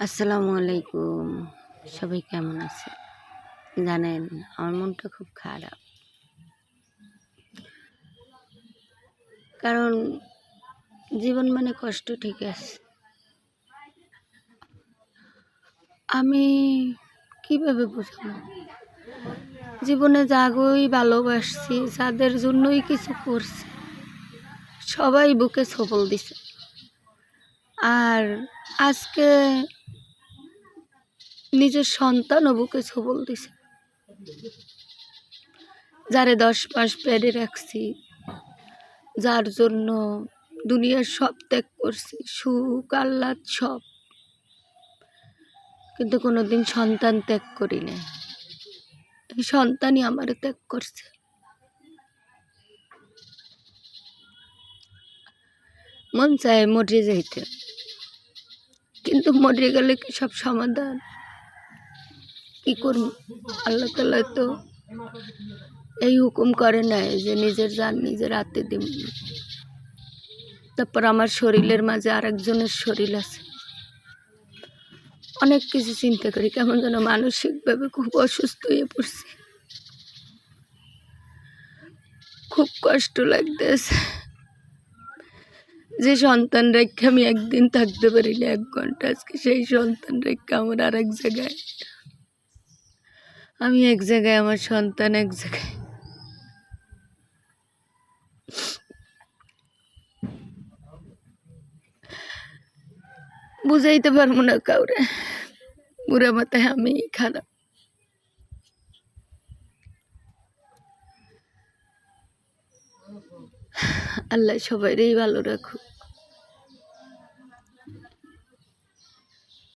আসসালামু আলাইকুম। সবাই কেমন আছে? জানেন আমার মনটা খুব খারাপ, কারণ জীবন মানে কষ্ট, ঠিক আছে। আমি কিভাবে বুঝাবো? জীবনে যাগোই ভালোবাসছি, যাদের জন্যই কিছু করছি, সবাই বুকে ছবল দিছে। আর আজকে নিজের সন্তানও বুকে ছবল দিছে, যারে 10 মাস পেটে রাখছি, যার জন্য দুনিয়ার সব ত্যাগ করছি, সুখ আহ্লাদ সব, কিন্তু কোনোদিন সন্তান ত্যাগ করি নাই। এই সন্তানই আমার ত্যাগ করছে। মন চায় মরে যাইতে, কিন্তু মরে গেলে কি সব সমাধান? কি করব? আল্লাহ তাআলা তো এই হুকুম করে নাই যে নিজের জান নিজের হাতে দিন। তারপর আমার শরীরের মাঝে আরেকজনের শরীর আছে। অনেক কিছু চিন্তা করি, কেমন যেন মানসিকভাবে খুব অসুস্থ হয়ে পড়ছি। খুব কষ্ট লাগতেছে যে সন্তান রেখে আমি একদিন থাকতে পারি না, 1 ঘন্টা, আজকে সেই সন্তান রেখে আমার আর এক জায়গায়, আমি এক জায়গায়, আমার সন্তান এক জায়গায়। বুঝাইতে পারবো না কাউরে, পুরা মাথায় আমি খারাপ। আল্লাহ সবাইরই ভালো রাখুক।